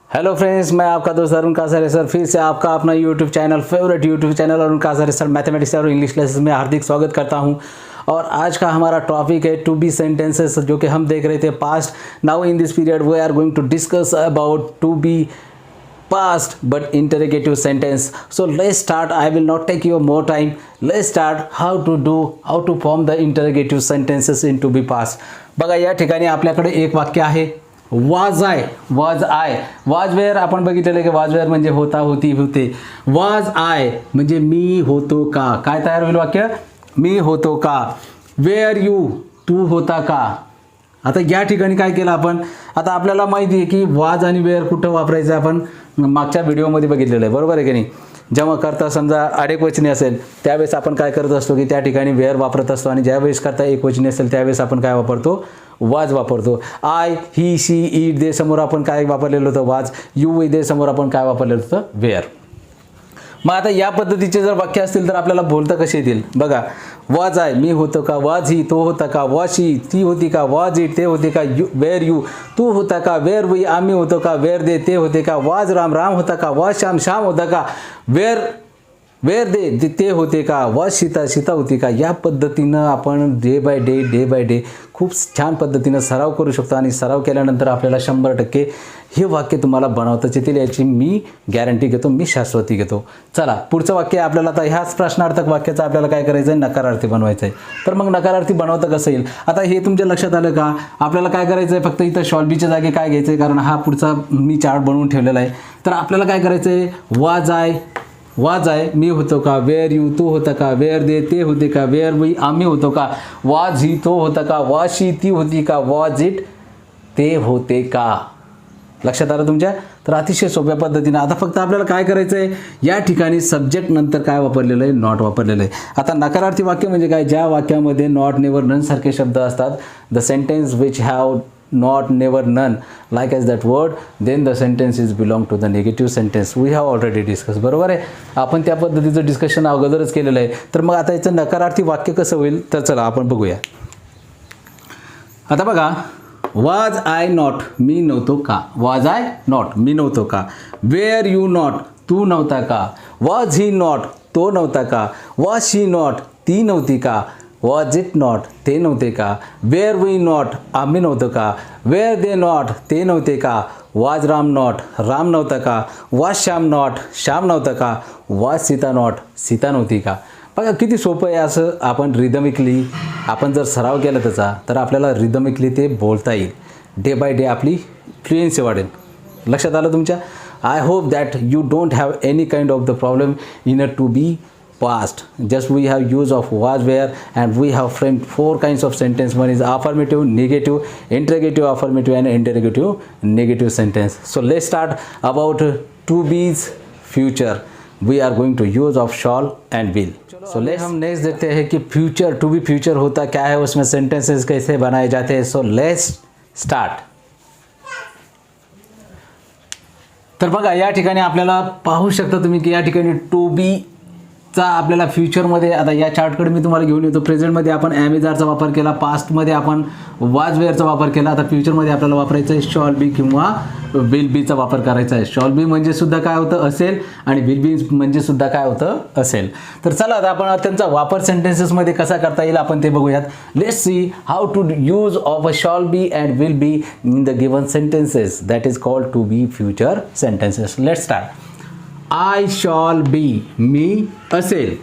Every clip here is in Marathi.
हेलो फ्रेंड्स, मैं आपका दोस्त अरुण कासारे सर फिर से आपका अपना YouTube channel favourite YouTube channel Arun Kasare sir mathematics और इंग्लिश क्लासेस में हार्दिक स्वागत करता हूं। और आज का हमारा टॉपिक है टू बी सेंटेंसेस, जो कि हम देख रहे थे past. Now in this period we are going to discuss about to be past but interrogative sentence. So let's start. I will not take your more time. Let's start how to form the interrogative sentences in to be past. बघा, या ठिकाणी आपल्याकडे एक वाक्य आहे, was I वेअर आपण बघितलेलं की was वेअर म्हणजे होता, होती, होते. was I म्हणजे मी होतो का. काय तयार होईल वाक्य? मी होतो का. वेअर यू तू होता का. आता या ठिकाणी काय केलं आपण, आता आपल्याला माहिती आहे की वाज आणि वेअर कुठं वापरायचं आपण मागच्या व्हिडिओमध्ये बघितलेलं आहे, बरोबर आहे की नाही. जेव्हा करता समजा अनेकवचनी असेल त्यावेळेस आपण काय करत असतो की त्या ठिकाणी वेअर वापरत असतो, आणि ज्यावेळेस करता एकवचनी असेल त्यावेळेस आपण काय वापरतो, वाज वापरतो. I, he, she, it they समोर आपण काय वापरलेलं होतं, वाज. यू दे समोर आपण काय वापरलेलं होतं, वेअर. मग आता या पद्धतीचे जर वाक्य असतील तर आपल्याला बोलता कसे येतील बघा. वाज आय मी होतो का, वाज ही तो होता का, वाज शी ती होती का, वाज इट ते होते का, वेअर यू तू होता का, वेअर वी आम्ही होतो का, वेअर दे ते होते का, वाज राम राम होता का, वाज श्याम श्याम होता का, वेअर दे ते होते का, वाज सीता होती का. या पद्धतीनं आपण डे बाय डे खूप छान पद्धतीनं सराव करू शकतो, आणि सराव केल्यानंतर आपल्याला 100% हे वाक्य तुम्हाला बनवताच येतील, याची मी गॅरंटी घेतो, मी शाश्वती घेतो. चला पुढचं वाक्य आपल्याला आता ह्याच प्रश्नार्थक वाक्याचं आपल्याला काय करायचं आहे, नकारार्थी बनवायचं आहे. तर मग नकारार्थी बनवता कसं येईल, आता हे तुमच्या लक्षात आलं का. आपल्याला काय करायचं आहे, फक्त इथं शॉल बीच्या जागी काय घ्यायचं आहे, कारण हा पुढचा मी चार्ट बनवून ठेवलेला आहे. तर आपल्याला काय करायचं आहे, वाज आय मी होतो का, वेअर यू तू होता का, वेअर दे ते होते का, वेअर वी आम्ही होतो का, वाज ही तो होता का, वाज शी ती होती का, वाज इट ते होते का. लक्षात आलं तुमच्या. तर अतिशय सोप्या पद्धतीने आता फक्त आपल्याला काय करायचं आहे, या ठिकाणी सब्जेक्ट नंतर काय वापरलेलं आहे, नॉट वापरलेलं आहे. आता नकारार्थी वाक्य म्हणजे काय, ज्या वाक्यामध्ये नॉट नेवर नन सारखे शब्द असतात. The sentence which have not never none like as that word, then the sentence is belong to the negative sentence. we have already discussed, बरोबर आहे. आपण त्या पद्धतीचं डिस्कशन अगोदरच केलेलं आहे. तर मग आता याचं नकारार्थी वाक्य कसं होईल, तर चला आपण बघूया. आता बघा, was I not मी नव्हतो का, was I not मी नव्हतो का, were you not तू नव्हता का, was he not तो नव्हता का, was she not ती नव्हती का, was it not ते नव्हते का, were we not आम्ही नव्हतो का, were they not ते नव्हते का, was राम not राम नव्हता का, was श्याम not श्याम नव्हता का, was सीता not सीता नव्हती का. बघा किती सोपं आहे. असं आपण रिदमिकली आपण जर सराव केला त्याचा, तर आपल्याला रिदमिकली ते बोलता येईल. डे बाय डे आपली फ्लुएन्सी वाढेल. लक्षात आलं तुमच्या. I hope that you don't have any kind of the problem in a to be past. Just we have use of was where, and we have framed 4 kinds of sentence. One is affirmative, negative, interrogative affirmative, and interrogative negative sentence. So let's start about to be's future. We are going to use of shall and will. So let's हम next देखते हैं कि future to be future होता क्या है, उसमें sentences कैसे बनाए जाते हैं. So let's start. तर बघा या ठिकाणी आपल्याला पाहू शकता तुम्ही की या ठिकाणी टू बी चा आपल्याला फ्युचरमध्ये, आता या चार्टकडे मी तुम्हाला घेऊन येतो. प्रेझेंटमध्ये आपण ॲमेझारचा वापर केला, पास्टमध्ये आपण वाज वेअरचा वापर केला. आता फ्युचरमध्ये आपल्याला वापरायचं आहे शॉल बी किंवा विल बीचा वापर करायचा आहे. शॉल बी म्हणजे सुद्धा काय होतं, असेल, आणि विल बी म्हणजे सुद्धा काय होतं, असेल. तर चला आता आपण त्यांचा वापर सेंटेन्सेसमध्ये कसा करता येईल आपण ते बघूयात. Let's see how to use of a shall be and will be in the given sentences, that is called to be future sentences. Let's start. I shall be मी असेल.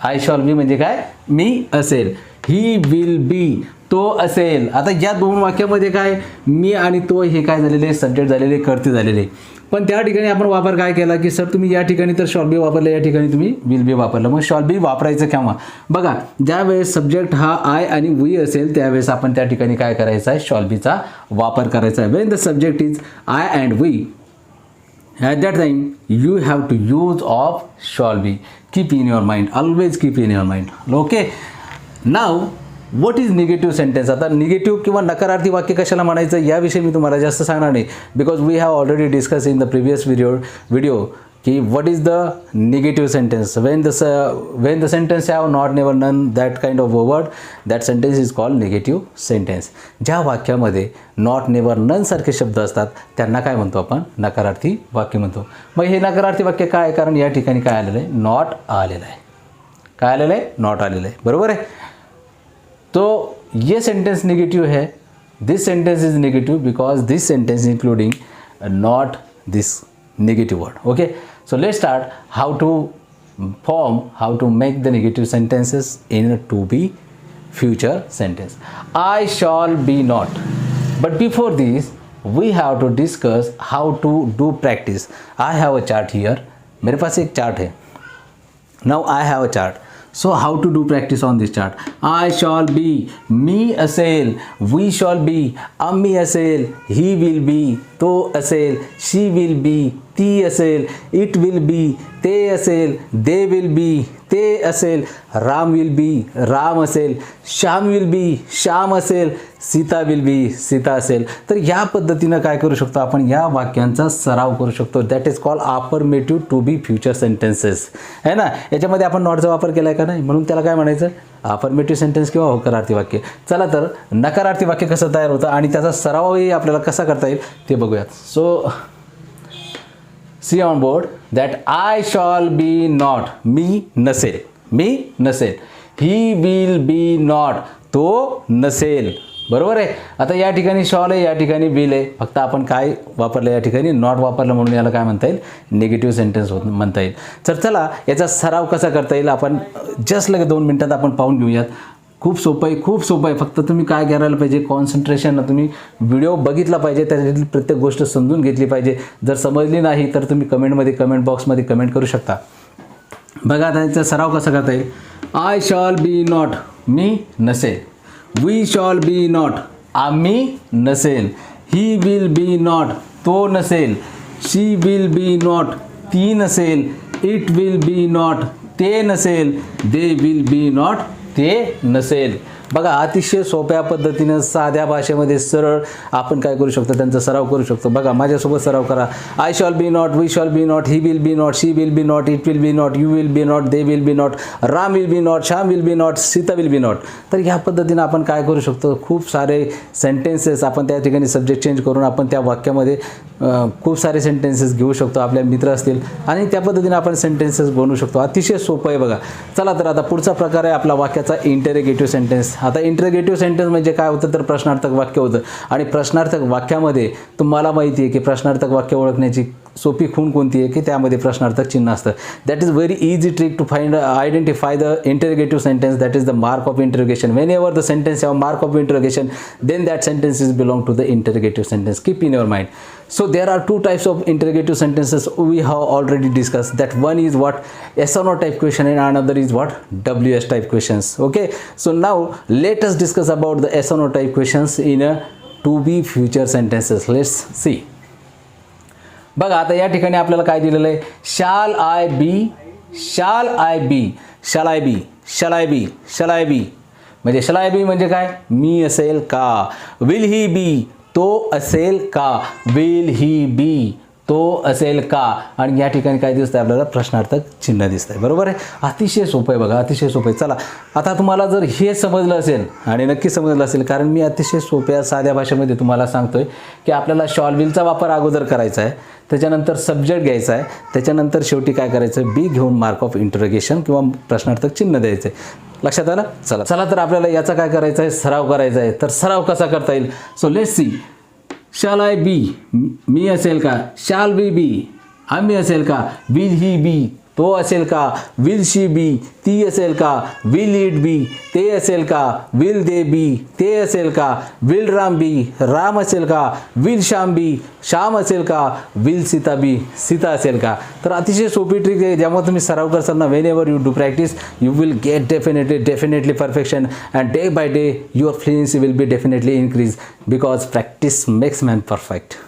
आय शॉल बी म्हणजे काय, मी असेल. ही विल बी तो असेल. आता या दोन वाक्यामध्ये काय, मी आणि तो हे काय झालेले, सब्जेक्ट झालेले, कर्ते झालेले. पण त्या ठिकाणी आपण वापर काय केला की सर तुम्ही या ठिकाणी तर शॉल बी वापरलं, या ठिकाणी तुम्ही विल बी वापरलं. मग शॉल बी वापरायचं केव्हा बघा, ज्यावेळेस सब्जेक्ट हा आय आणि वी असेल त्यावेळेस आपण त्या ठिकाणी काय करायचं आहे, शॉल बीचा वापर करायचा आहे. When the subject is I and we, at that time you have to use of shall be. Keep in your mind, always keep in your mind. Okay, now what is negative sentence. आता निगेटिव्ह किंवा नकारार्थी वाक्य कशाला म्हणायचं याविषयी मी तुम्हाला जास्त सांगणार नाही, because we have already discuss in the previous video की what is the negative sentence when the sentence have not, never, none, that kind of a word, that sentence is called negative sentence. ज्या वाक्यामध्ये नॉट, नेवर, नन सारखे शब्द असतात त्यांना काय म्हणतो आपण? नकारार्थी वाक्य म्हणतो. मग हे नकारार्थी वाक्य काय आहे? कारण या ठिकाणी काय आलेलं आहे? नॉट आलेलं आहे. काय आलेलं आहे? नॉट आलेलं आहे. बरोबर आहे. तो ये सेंटेंस निगेटिव है. This sentence is negative because this sentence including not this negative word. Okay, so let's start how to make the negative sentences in a to be future sentence. I shall be not. But before this we have to discuss how to do practice. I have a chart here. मेरे पास एक चार्ट है. Now I have a chart. So how to do practice on this chart? I shall be, me असेल, we shall be, आम्ही असेल, he will be, तो असेल, she will be, ती असेल, it will be, ते असेल, they will be, ते असेल, राम will be, राम असेल, श्याम will be, श्याम असेल, सीता will be, सीता असेल. तर या पद्धतीनं काय करू शकतो आपण? या वाक्यांचा सराव करू शकतो. That is called affirmative to be future sentences. है ना. याच्यामध्ये आपण नॉटचा वापर केला आहे का नाही? म्हणून त्याला काय म्हणायचं? अफर्मेटिव्ह सेंटेन्स किंवा होकारार्थी वाक्य. चला तर नकारार्थी वाक्य कसं तयार होतं आणि त्याचा सरावही आपल्याला कसा करता येईल ते बघूयात. So see on board that I shall be not, मी नसेल, मी नसेल. ही विल बी नॉट, तो नसेल. बरोबर आहे. आता या ठिकाणी शॉल आहे, या ठिकाणी विल आहे. फक्त आपण काय वापरलं? या ठिकाणी नॉट वापरलं म्हणून याला काय म्हणता येईल? निगेटिव्ह सेंटेन्स म्हणता येईल. तर चला याचा सराव कसा करता येईल आपण जस्ट लगे 2 मिनिटात आपण पाहून घेऊयात. खूप सोपं आहे, खूप सोपं आहे. फक्त तुम्ही काय करायला पाहिजे? कॉन्सन्ट्रेशन, तुम्ही व्हिडिओ बघितला पाहिजे, त्याच्यातील प्रत्येक गोष्ट समजून घेतली पाहिजे. जर समजली नाही तर तुम्ही कमेंट बॉक्समध्ये कमेंट करू शकता. बघा आता याचा सराव कसा करता येईल? आय शॉल बी नॉट, मी नसेल. वी शॉल बी नॉट, आम्ही नसेल. ही विल बी नॉट, तो नसेल. शी विल बी नॉट, ती नसेल. इट विल बी नॉट, ते नसेल. दे विल बी नॉट, ते नसेल. बघा अतिशय सोप्या पद्धतीनं साध्या भाषेमध्ये सरळ आपण काय करू शकतो? त्यांचा सराव करू शकतो. बघा माझ्यासोबत सराव करा. I shall be not, we shall be not, he will be not, she will be not, it will be not, you will be not, they will be not, Ram will be not, Shyam will be not, Sita will be not. तर ह्या पद्धतीनं आपण काय करू शकतो? खूप सारे सेंटेन्सेस आपण त्या ठिकाणी सब्जेक्ट चेंज करून आपण त्या वाक्यामध्ये खूप सारे सेंटेन्सेस घेऊ शकतो. आपल्या मित्र असतील आणि त्या पद्धतीने आपण सेंटेन्सेस बनवू शकतो. अतिशय सोपं आहे बघा. चला तर आता पुढचा प्रकार आहे आपला वाक्याचा इंटरोगेटिव्ह सेंटेन्स. आता इंटरोगेटिव्ह सेंटेन्स म्हणजे काय होतं? तर प्रश्नार्थक वाक्य होतं. आणि प्रश्नार्थक वाक्यामध्ये तुम्हाला माहिती आहे की प्रश्नार्थक वाक्य ओळखण्याची सोपी खूण कोणती आहे? की त्यामध्ये प्रश्नार्थक चिन्ह असतं. That is very easy trick to identify the interrogative sentence. That is the mark of interrogation. When ever the sentence have mark of interrogation then that sentence is belong to the interrogative sentence. Keep in your mind. So there are 2 types of interrogative sentences we have already discussed. That one is what? Yes or no type question, and another is what? WS type questions. Okay, so now let us discuss about the yes or no type questions in a to be future sentences. Let's see. बघा आता या ठिकाणी आपल्याला काय दिलेलं आहे? shall I be, shall I be, shall I be, shall I be, shall I be. म्हणजे shall I be म्हणजे काय? मी असेल का? will he be, तो असेल का? will he be, तो असेल का? आणि या ठिकाणी काय दिसतंय आपल्याला? प्रश्नार्थक चिन्ह दिसतंय. बरोबर आहे. अतिशय सोपं आहे बघा, अतिशय सोपं आहे. चला आता तुम्हाला जर हे समजलं असेल आणि नक्की समजलं असेल, कारण मी अतिशय सोप्या साध्या भाषेमध्ये तुम्हाला सांगतोय की आपल्याला शॉल विलचा वापर अगोदर करायचा आहे, त्याच्यानंतर सब्जेक्ट घ्यायचा आहे, त्याच्यानंतर शेवटी काय करायचं? बी घेऊन मार्क ऑफ इंटरोगेशन किंवा प्रश्नार्थक चिन्ह द्यायचं आहे. लक्षात आलं? चला तर आपल्याला याचा काय करायचं आहे? सराव करायचा आहे. तर सराव कसा करता येईल? So let's see. Shall I be, मी असेल का? शॅल वी बी, आम्ही असेल का? विल ही बी, तो असेल का? विल शी बी, ती असेल का? विल इट बी, ते असेल का? विल दे बी, ते असेल का? विल राम बी, राम असेल का? विल श्याम बी, श्याम असेल का? विल सीता बी, सीता असेल का? तर अतिशय सोपी ट्रिक आहे. जेव्हा तुम्ही सराव करसाल ना, Wien ever you do practice you will get definitely perfection, and day by day your fluency will be definitely increase because practice makes man perfect.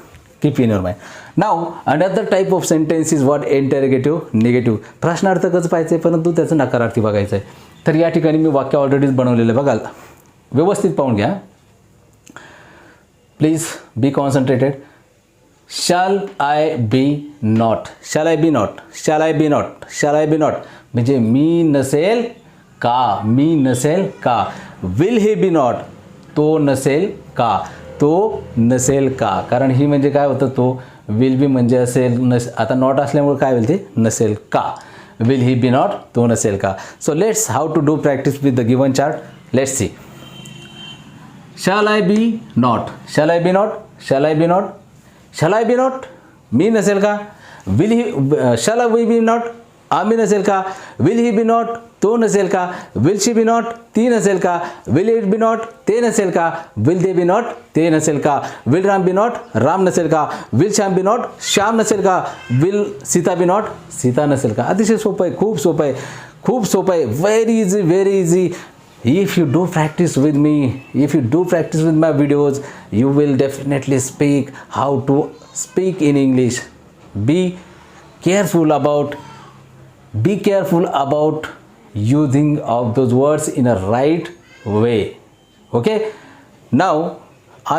Keep in your mind. Now another type of sentence is what? Interrogative negative. प्रश्नार्थकच पाहिजे परंतु त्याचं नकारार्थी बघायचं आहे. तर या ठिकाणी मी वाक्य ऑलरेडीच बनवलेलं आहे. बघा व्यवस्थित पाहून घ्या. Please be concentrated. Shall I be not, shall I be not, shall I be not, shall I be not म्हणजे मी नसेल का, मी नसेल का. विल ही बी नॉट, तो नसेल का, तो नसेल का. कारण ही म्हणजे काय होतं, तो विल बी म्हणजे असेल आता नॉट असल्यामुळे काय होईल ते नसेल का. विल ही बी नॉट, तो नसेल का. So let's how to do practice with the given chart. Let's see. Shall I be not, shall I be not, shall I be not, shall I be not मी नसेल का. Will he, shall we be not आम्ही नसेल का. विल ही बी नॉट तो नसेल का. विल शी बी नॉट ती नसेल का. विल इट बी नॉट ते नसेल का. विल दे बी नॉट ते नसेल का. Will Ram be not Ram नसेल का. Will Shyam be not Shyam नसेल का. Will Sita be not Sita नसेल का. अतिशय सोपं आहे, खूप सोपं आहे, खूप सोपं आहे. Very easy, very easy. If you do practice with me, if you do practice with my videos, you will definitely speak how to speak in English. Be careful about using of those words in a right way. Okay, now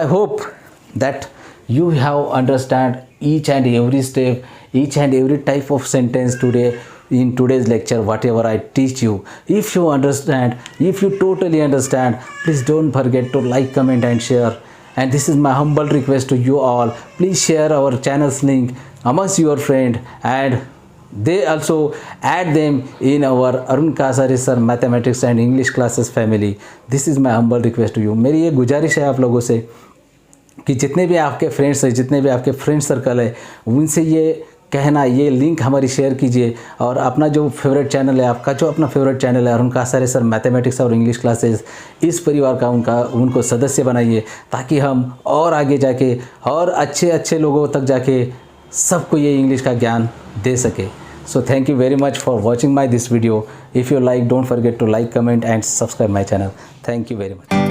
I hope that you have understand each and every step, each and every type of sentence today in today's lecture, whatever I teach you. If you understand, if you totally understand, please don't forget to like, comment and share. And this is my humble request to you all. Please share our channel's link amongst your friend, and they also add them in our Arun Kasare sir mathematics and English classes family. This is my humble request to you. मेरी ये गुजारिश है आप लोगों से कि जितने भी आपके फ्रेंड्स हैं, जितने भी आपके फ्रेंड सर्कल है, उनसे ये कहना, ये लिंक हमारी शेयर कीजिए. और अपना जो फेवरेट चैनल है, आपका जो अपना फेवरेट चैनल है अरुण कासारे सर मैथमेटिक्स और इंग्लिश क्लासेस, इस परिवार का उनको सदस्य बनाइए, ताकि हम और आगे जाके और अच्छे अच्छे लोगों तक जाके सबको ये इंग्लिश का ज्ञान दे सके. So thank you very much for watching my this video. If you like, don't forget to like, comment and subscribe my channel. Thank you very much.